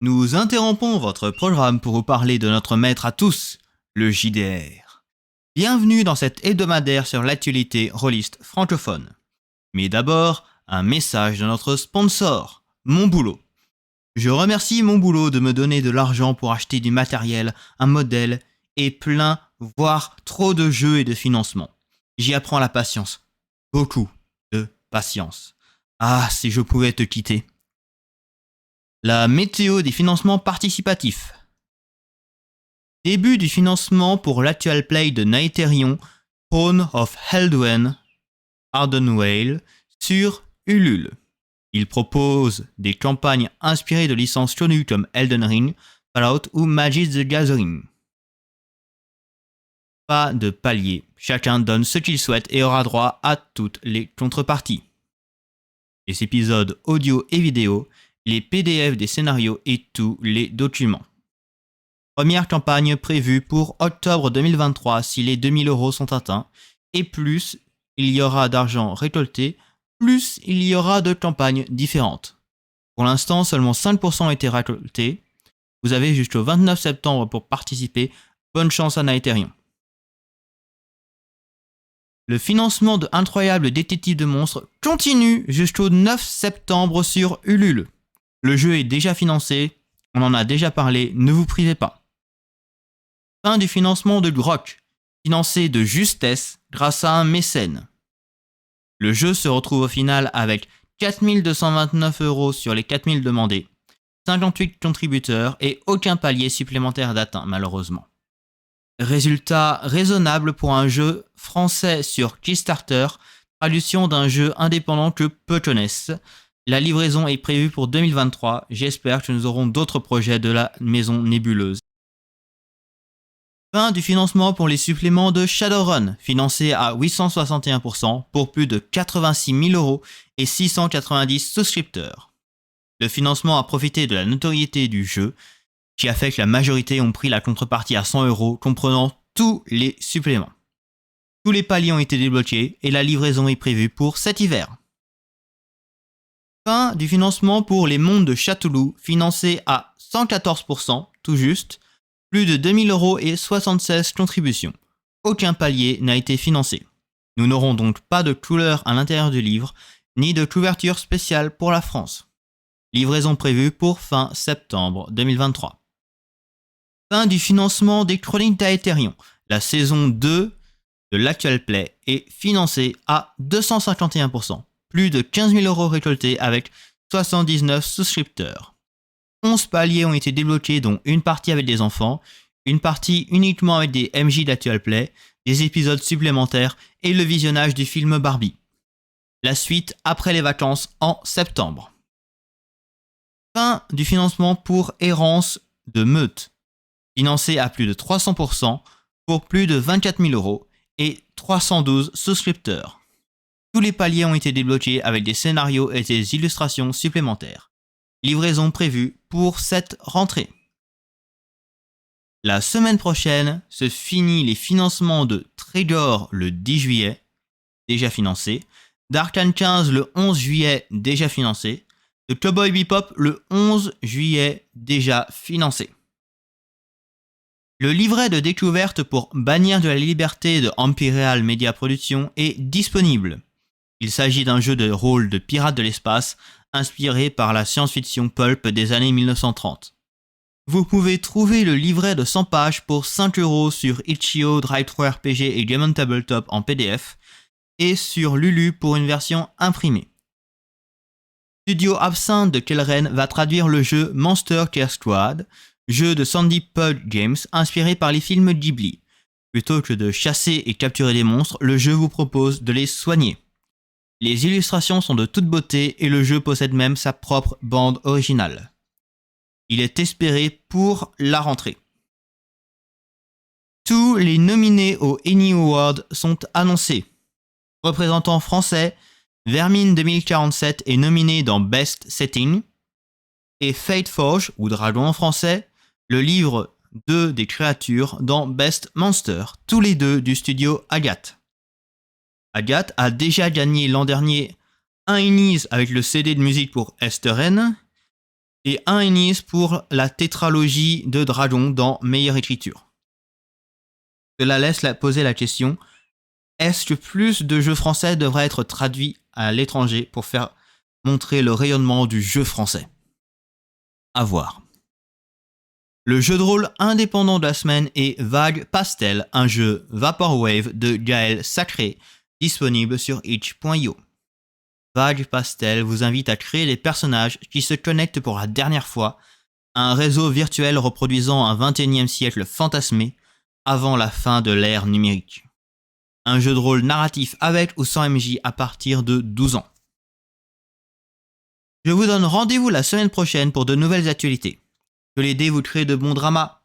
Nous interrompons votre programme pour vous parler de notre maître à tous, le JDR. Bienvenue dans cet hebdomadaire sur l'actualité rôliste francophone. Mais d'abord, un message de notre sponsor, Mon Boulot. Je remercie Mon Boulot de me donner de l'argent pour acheter du matériel, un modèle et plein, voire trop de jeux et de financements. J'y apprends la patience. Beaucoup de patience. Ah, si je pouvais te quitter. La météo des financements participatifs. Début du financement pour l'actual play de Naetherion, Throne of Elden, Ardenvale, sur Ulule. Il propose des campagnes inspirées de licences connues comme Elden Ring, Fallout ou Magic the Gathering. Pas de palier, chacun donne ce qu'il souhaite et aura droit à toutes les contreparties. Les épisodes audio et vidéo, les PDF des scénarios et tous les documents. Première campagne prévue pour octobre 2023 si les 2000 € sont atteints, et plus il y aura d'argent récolté, plus il y aura de campagnes différentes. Pour l'instant, seulement 5% ont été récoltés. Vous avez jusqu'au 29 septembre pour participer. Bonne chance à Naetherion. Le financement de Incroyable Détective de Monstres continue jusqu'au 9 septembre sur Ulule. Le jeu est déjà financé, on en a déjà parlé, ne vous privez pas. Fin du financement de Grok, financé de justesse grâce à un mécène. Le jeu se retrouve au final avec 4229 € sur les 4000 demandés, 58 contributeurs et aucun palier supplémentaire d'atteint malheureusement. Résultat raisonnable pour un jeu français sur Kickstarter, traduction d'un jeu indépendant que peu connaissent. La livraison est prévue pour 2023, j'espère que nous aurons d'autres projets de la maison nébuleuse. Fin du financement pour les suppléments de Shadowrun, financé à 861% pour plus de 86 000 € et 690 souscripteurs. Le financement a profité de la notoriété du jeu, qui a fait que la majorité ont pris la contrepartie à 100 € comprenant tous les suppléments. Tous les paliers ont été débloqués et la livraison est prévue pour cet hiver. Fin du financement pour les mondes de Châteauloup, financé à 114%, tout juste, plus de 2000 € et 76 contributions. Aucun palier n'a été financé. Nous n'aurons donc pas de couleur à l'intérieur du livre, ni de couverture spéciale pour la France. Livraison prévue pour fin septembre 2023. Fin du financement des Chroniques d'Aetherion. La saison 2 de l'actual play est financée à 251%. Plus de 15 000 € récoltés avec 79 souscripteurs. 11 paliers ont été débloqués dont une partie avec des enfants, une partie uniquement avec des MJ d'actual play, des épisodes supplémentaires et le visionnage du film Barbie. La suite après les vacances en septembre. Fin du financement pour Errance de Meute, financé à plus de 300% pour plus de 24 000 € et 312 souscripteurs. Tous les paliers ont été débloqués avec des scénarios et des illustrations supplémentaires. Livraison prévue pour cette rentrée. La semaine prochaine se finit les financements de Trégor le 10 juillet, déjà financé, d'Arcane 15 le 11 juillet, déjà financé, de Cowboy Bebop le 11 juillet, déjà financé. Le livret de découverte pour Bannière de la Liberté de Imperial Media Production est disponible. Il s'agit d'un jeu de rôle de pirates de l'espace inspiré par la science-fiction pulp des années 1930. Vous pouvez trouver le livret de 100 pages pour 5 € sur Itch.io, DriveThru-RPG et Game on Tabletop en PDF et sur Lulu pour une version imprimée. Studio Absinthe de Kelren va traduire le jeu Monster Care Squad, jeu de Sandy Pug Games inspiré par les films Ghibli. Plutôt que de chasser et capturer des monstres, le jeu vous propose de les soigner. Les illustrations sont de toute beauté et le jeu possède même sa propre bande originale. Il est espéré pour la rentrée. Tous les nominés au Annie Award sont annoncés. Représentant français, Vermine 2047 est nominé dans Best Setting et Fate Forge, ou Dragon en français, le livre 2 des créatures dans Best Monster, tous les deux du studio Agathe. Agathe a déjà gagné l'an dernier un Ennies avec le CD de musique pour Esther N et 1 Ennis pour la tétralogie de Dragon dans Meilleure écriture. Cela laisse poser la question, est-ce que plus de jeux français devraient être traduits à l'étranger pour faire montrer le rayonnement du jeu français? À voir. Le jeu de rôle indépendant de la semaine est Vague Pastel, un jeu Vaporwave de Gaël Sacré, disponible sur itch.io. Vague Pastel vous invite à créer des personnages qui se connectent pour la dernière fois à un réseau virtuel reproduisant un 21e siècle fantasmé avant la fin de l'ère numérique. Un jeu de rôle narratif avec ou sans MJ à partir de 12 ans. Je vous donne rendez-vous la semaine prochaine pour de nouvelles actualités. Que les dés vous créent de bons dramas.